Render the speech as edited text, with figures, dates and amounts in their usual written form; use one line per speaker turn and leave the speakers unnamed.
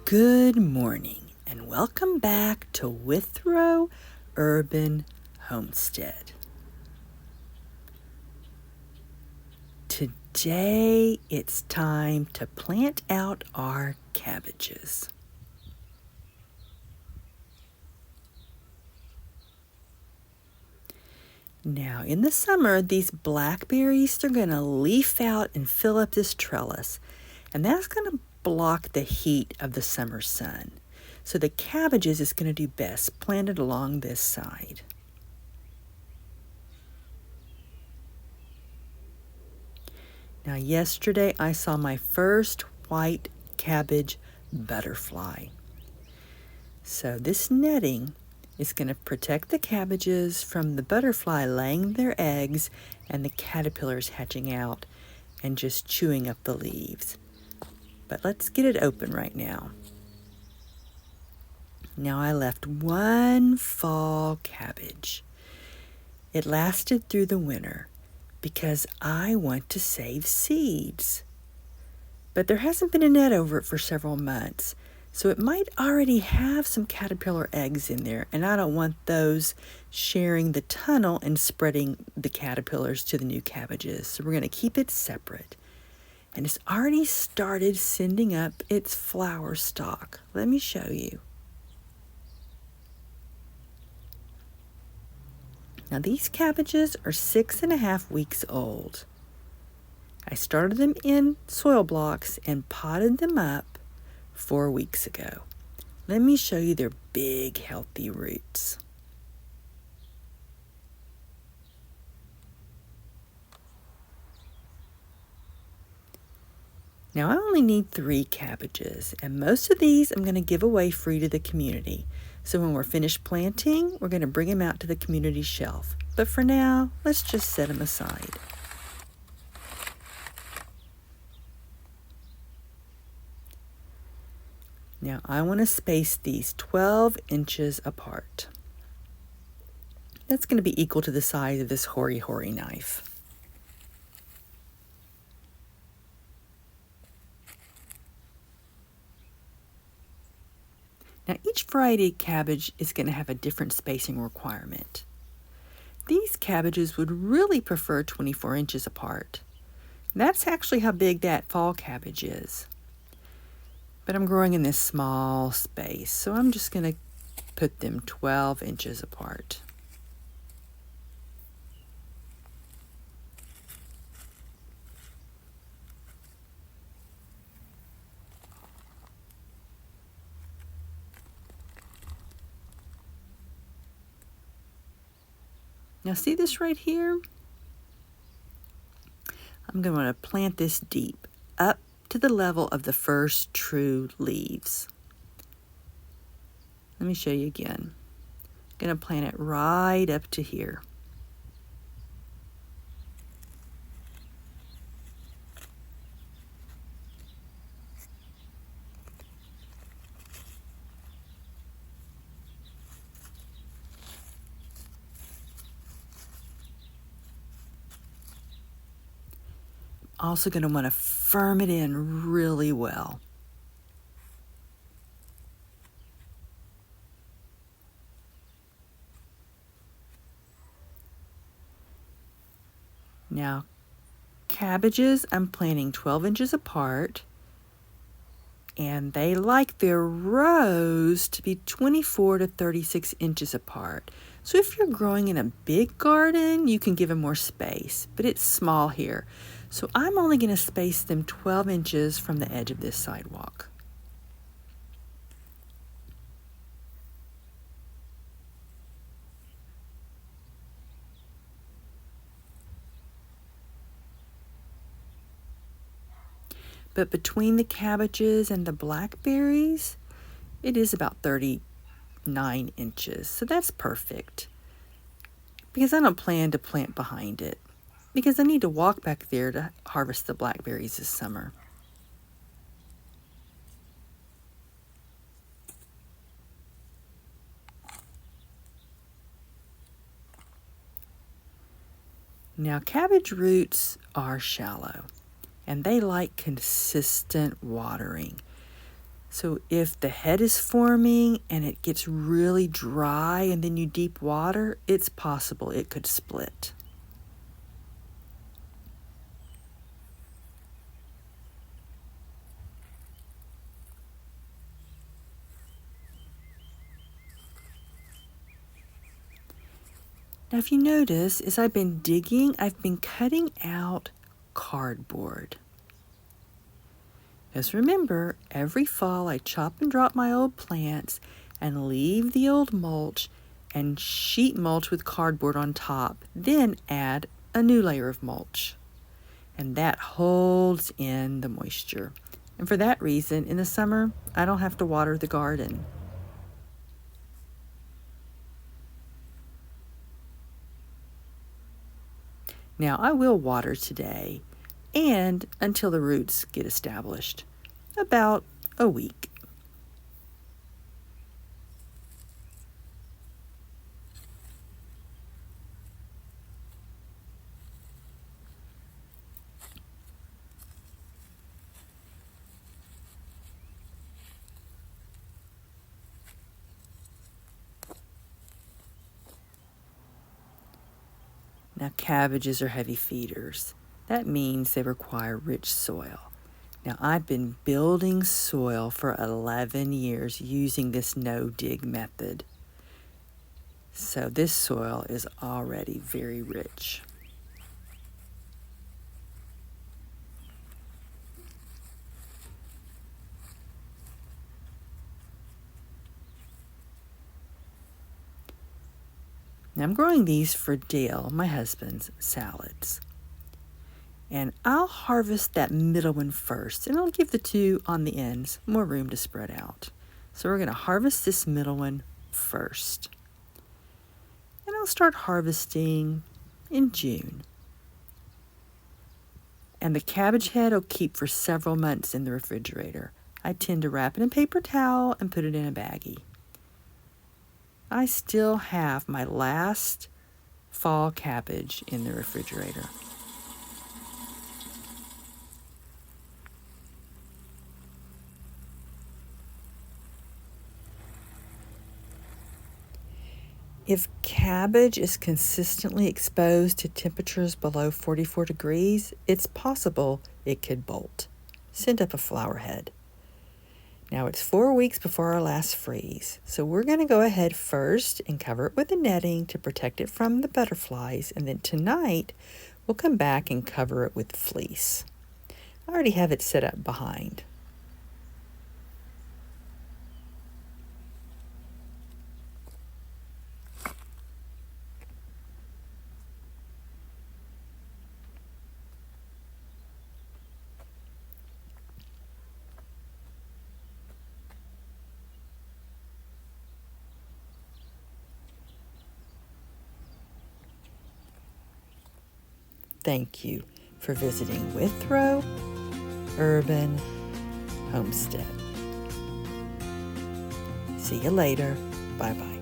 Good morning and welcome back to Withrow Urban Homestead. Today it's time to plant out our cabbages. Now in the summer, these blackberries are going to leaf out and fill up this trellis, and that's going to block the heat of the summer sun. So the cabbages is going to do best planted along this side. Now yesterday I saw my first white cabbage butterfly. So this netting is going to protect the cabbages from the butterfly laying their eggs and the caterpillars hatching out and just chewing up the leaves. But let's get it open right now. Now I left one fall cabbage. It lasted through the winter because I want to save seeds. But there hasn't been a net over it for several months, so it might already have some caterpillar eggs in there, and I don't want those sharing the tunnel and spreading the caterpillars to the new cabbages. So we're going to keep it separate. And it's already started sending up its flower stalk. Let me show you. Now these cabbages are 6.5 weeks old. I started them in soil blocks and potted them up 4 weeks ago. Let me show you their big, healthy roots. Now I only need 3 cabbages, and most of these I'm going to give away free to the community. So when we're finished planting, we're going to bring them out to the community shelf. But for now, let's just set them aside. Now I want to space these 12 inches apart. That's going to be equal to the size of this Hori knife. Now each variety of cabbage is going to have a different spacing requirement. These cabbages would really prefer 24 inches apart. That's actually how big that fall cabbage is. But I'm growing in this small space, so I'm just going to put them 12 inches apart. Now see this right here? I'm going to want to plant this deep, up to the level of the first true leaves. Let me show you again. I'm going to plant it right up to here. Also going to want to firm it in really well. Now, cabbages I'm planting 12 inches apart, and they like their rows to be 24 to 36 inches apart. So if you're growing in a big garden, you can give them more space, but it's small here. So I'm only going to space them 12 inches from the edge of this sidewalk. But between the cabbages and the blackberries, it is about 39 inches. So that's perfect. Because I don't plan to plant behind it, because I need to walk back there to harvest the blackberries this summer. Now, cabbage roots are shallow, and they like consistent watering. So if the head is forming and it gets really dry and then you deep water, it's possible it could split. Now if you notice, as I've been digging, I've been cutting out cardboard. Because remember, every fall I chop and drop my old plants and leave the old mulch and sheet mulch with cardboard on top, then add a new layer of mulch. And that holds in the moisture. And for that reason, in the summer, I don't have to water the garden. Now I will water today and until the roots get established, about a week. Now cabbages are heavy feeders. That means they require rich soil. Now I've been building soil for 11 years using this no-dig method. So this soil is already very rich. Now I'm growing these for Dale, my husband's salads. And I'll harvest that middle one first, and I'll give the two on the ends more room to spread out. So we're going to harvest this middle one first. And I'll start harvesting in June. And the cabbage head will keep for several months in the refrigerator. I tend to wrap it in a paper towel and put it in a baggie. I still have my last fall cabbage in the refrigerator. If cabbage is consistently exposed to temperatures below 44 degrees, it's possible it could bolt. Send up a flower head. Now it's 4 weeks before our last freeze, so we're going to go ahead first and cover it with a netting to protect it from the butterflies, and then tonight we'll come back and cover it with fleece. I already have it set up behind. Thank you for visiting Withrow Urban Homestead. See you later. Bye-bye.